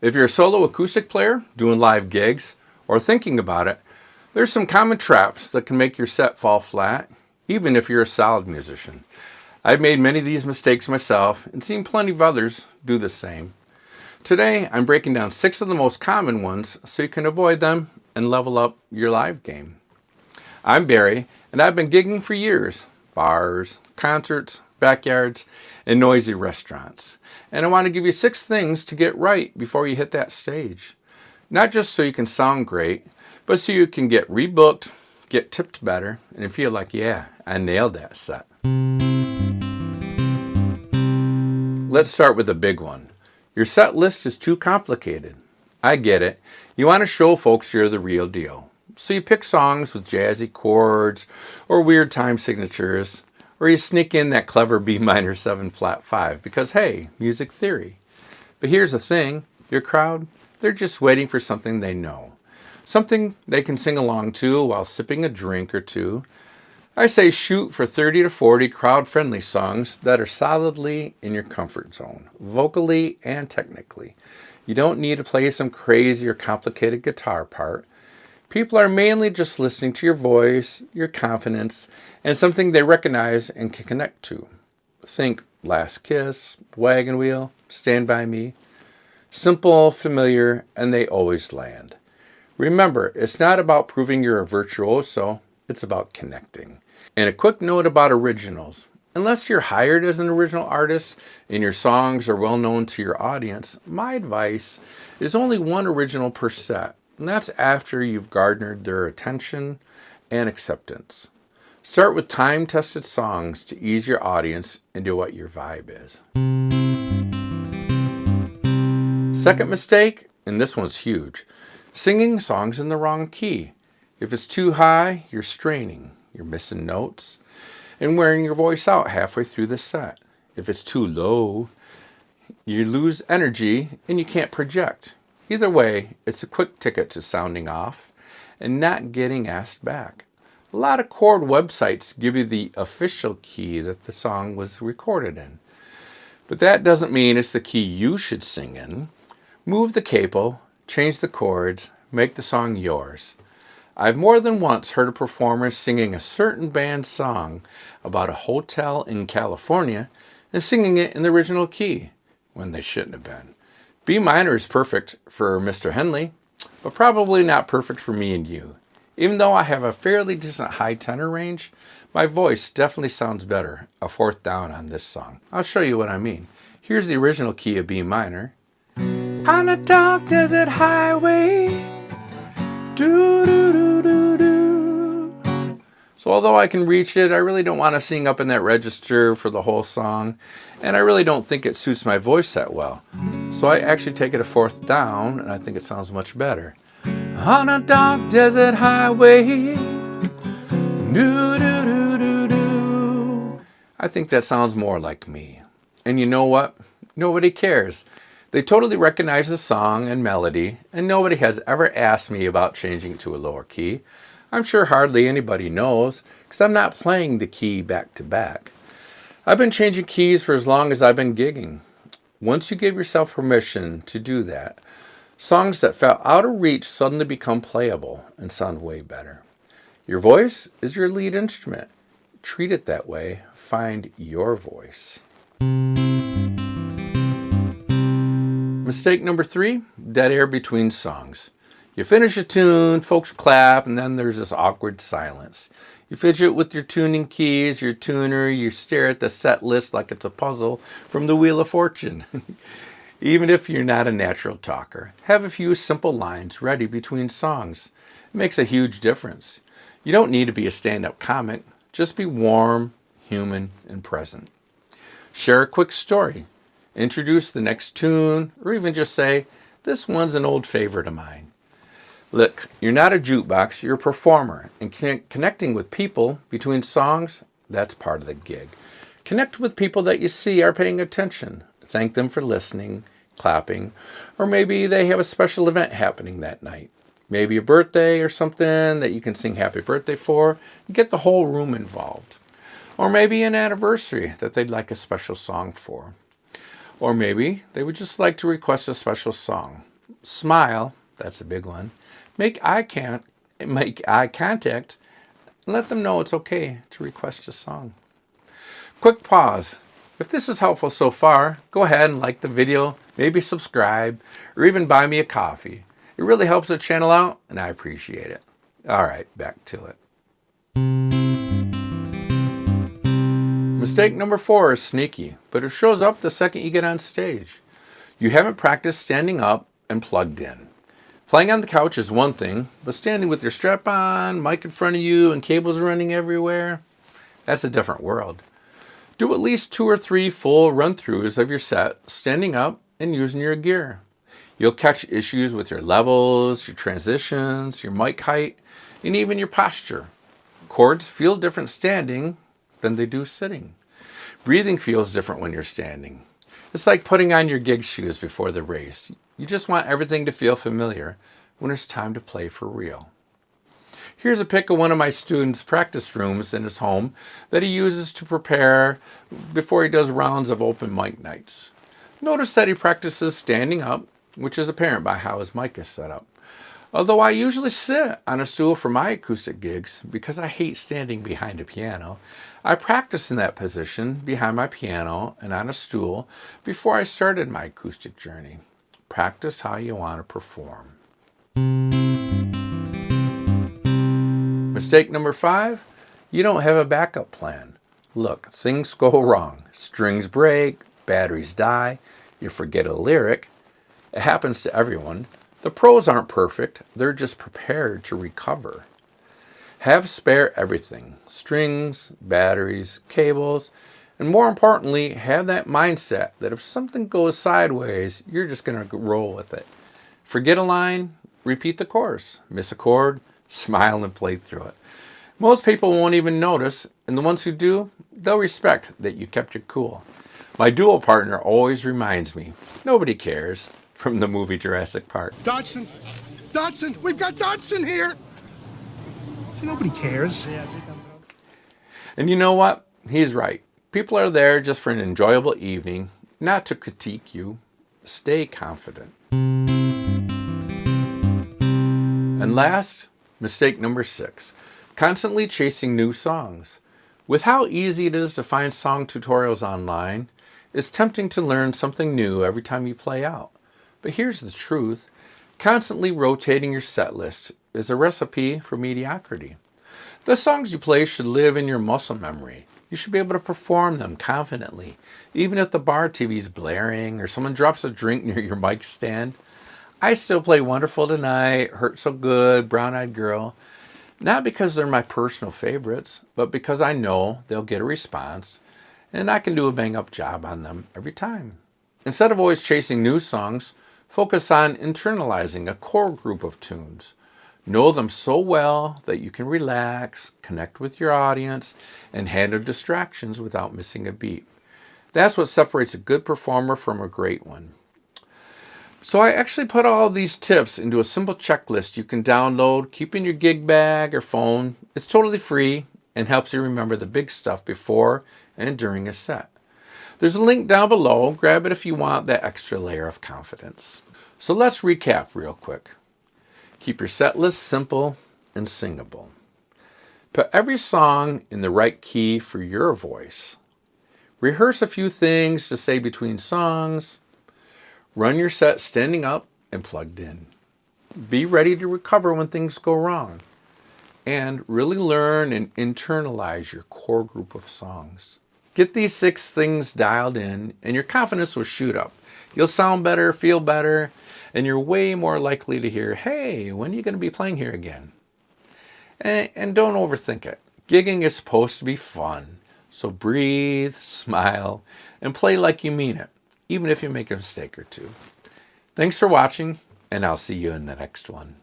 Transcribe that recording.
If you're a solo acoustic player doing live gigs or thinking about it, there's some common traps that can make your set fall flat, even if you're a solid musician. I've made many of these mistakes myself and seen plenty of others do the same. Today, I'm breaking down 6 of the most common ones so you can avoid them and level up your live game. I'm Barry, and I've been gigging for years. Bars, concerts, backyards, and noisy restaurants. And I want to give you 6 things to get right before you hit that stage. Not just so you can sound great, but so you can get rebooked, get tipped better, and feel like, yeah, I nailed that set. Let's start with a big one. Your set list is too complicated. I get it. You want to show folks you're the real deal. So you pick songs with jazzy chords or weird time signatures, or you sneak in that clever B minor 7 flat 5 because, hey, music theory. But here's the thing, your crowd, they're just waiting for something they know. Something they can sing along to while sipping a drink or two. I say shoot for 30 to 40 crowd-friendly songs that are solidly in your comfort zone, vocally and technically. You don't need to play some crazy or complicated guitar part. People are mainly just listening to your voice, your confidence, and something they recognize and can connect to. Think Last Kiss, Wagon Wheel, Stand By Me. Simple, familiar, and they always land. Remember, it's not about proving you're a virtuoso, it's about connecting. And a quick note about originals. Unless you're hired as an original artist and your songs are well known to your audience, my advice is only one original per set. And that's after you've garnered their attention and acceptance. Start with time-tested songs to ease your audience into what your vibe is. Second mistake, and this one's huge, singing songs in the wrong key. If it's too high, you're straining, you're missing notes, and wearing your voice out halfway through the set. If it's too low, you lose energy and you can't project. Either way, it's a quick ticket to sounding off and not getting asked back. A lot of chord websites give you the official key that the song was recorded in. But that doesn't mean it's the key you should sing in. Move the capo, change the chords, make the song yours. I've more than once heard a performer singing a certain band's song about a hotel in California and singing it in the original key when they shouldn't have been. B minor is perfect for Mr. Henley, but probably not perfect for me and you. Even though I have a fairly decent high tenor range, my voice definitely sounds better a fourth down on this song. I'll show you what I mean. Here's the original key of B minor. On a dark desert highway, do-do-do-do-do. So although I can reach it, I really don't want to sing up in that register for the whole song, and I really don't think it suits my voice that well. So I actually take it a fourth down, and I think it sounds much better. On a dark desert highway, do-do-do-do-do. I think that sounds more like me. And you know what? Nobody cares. They totally recognize the song and melody, and nobody has ever asked me about changing it to a lower key. I'm sure hardly anybody knows, because I'm not playing the key back to back. I've been changing keys for as long as I've been gigging. Once you give yourself permission to do that, songs that felt out of reach suddenly become playable and sound way better. Your voice is your lead instrument. Treat it that way. Find your voice. Mistake number 3, dead air between songs. You finish a tune, folks clap, and then there's this awkward silence. You fidget with your tuning keys, your tuner, you stare at the set list like it's a puzzle from the Wheel of Fortune. Even if you're not a natural talker, have a few simple lines ready between songs. It makes a huge difference. You don't need to be a stand-up comic, just be warm, human, and present. Share a quick story. Introduce the next tune, or even just say, this one's an old favorite of mine. Look, you're not a jukebox, you're a performer, and connecting with people between songs, that's part of the gig. Connect with people that you see are paying attention. Thank them for listening, clapping, or maybe they have a special event happening that night. Maybe a birthday or something that you can sing happy birthday for, and get the whole room involved. Or maybe an anniversary that they'd like a special song for. Or maybe they would just like to request a special song. Smile, that's a big one. Make eye contact and let them know it's okay to request a song. Quick pause. If this is helpful so far, go ahead and like the video, maybe subscribe, or even buy me a coffee. It really helps the channel out, and I appreciate it. All right, back to it. Mistake number 4 is sneaky, but it shows up the second you get on stage. You haven't practiced standing up and plugged in. Playing on the couch is one thing, but standing with your strap on, mic in front of you, and cables running everywhere, that's a different world. Do at least 2 or 3 full run-throughs of your set, standing up and using your gear. You'll catch issues with your levels, your transitions, your mic height, and even your posture. Chords feel different standing than they do sitting. Breathing feels different when you're standing. It's like putting on your gig shoes before the race. You just want everything to feel familiar when it's time to play for real. Here's a pic of one of my students' practice rooms in his home that he uses to prepare before he does rounds of open mic nights. Notice that he practices standing up, which is apparent by how his mic is set up. Although I usually sit on a stool for my acoustic gigs because I hate standing behind a piano, I practiced in that position behind my piano and on a stool before I started my acoustic journey. Practice how you want to perform. Mistake number 5, you don't have a backup plan. Look, things go wrong. Strings break, batteries die, you forget a lyric. It happens to everyone. The pros aren't perfect, they're just prepared to recover. Have spare everything, strings, batteries, cables, and more importantly, have that mindset that if something goes sideways, you're just going to roll with it. Forget a line, repeat the chorus. Miss a chord, smile and play through it. Most people won't even notice, and the ones who do, they'll respect that you kept your cool. My duo partner always reminds me, nobody cares, from the movie Jurassic Park. Dodson! Dodson! We've got Dodson here! See, nobody cares. And you know what? He's right. People are there just for an enjoyable evening, not to critique you. Stay confident. And last, mistake number 6, constantly chasing new songs. With how easy it is to find song tutorials online, it's tempting to learn something new every time you play out. But here's the truth. Constantly rotating your set list is a recipe for mediocrity. The songs you play should live in your muscle memory. You should be able to perform them confidently, even if the bar TV is blaring or someone drops a drink near your mic stand. I still play Wonderful Tonight, Hurt So Good, Brown Eyed Girl, not because they're my personal favorites, but because I know they'll get a response and I can do a bang-up job on them every time. Instead of always chasing new songs, focus on internalizing a core group of tunes. Know them so well that you can relax, connect with your audience, and handle distractions without missing a beat. That's what separates a good performer from a great one. So I actually put all of these tips into a simple checklist you can download, keep in your gig bag or phone. It's totally free and helps you remember the big stuff before and during a set. There's a link down below. Grab it if you want that extra layer of confidence. So let's recap real quick. Keep your set list simple and singable. Put every song in the right key for your voice. Rehearse a few things to say between songs. Run your set standing up and plugged in. Be ready to recover when things go wrong. And really learn and internalize your core group of songs. Get these 6 things dialed in and your confidence will shoot up. You'll sound better, feel better, and you're way more likely to hear, hey, when are you going to be playing here again? And don't overthink it. Gigging is supposed to be fun. So breathe, smile, and play like you mean it, even if you make a mistake or two. Thanks for watching, and I'll see you in the next one.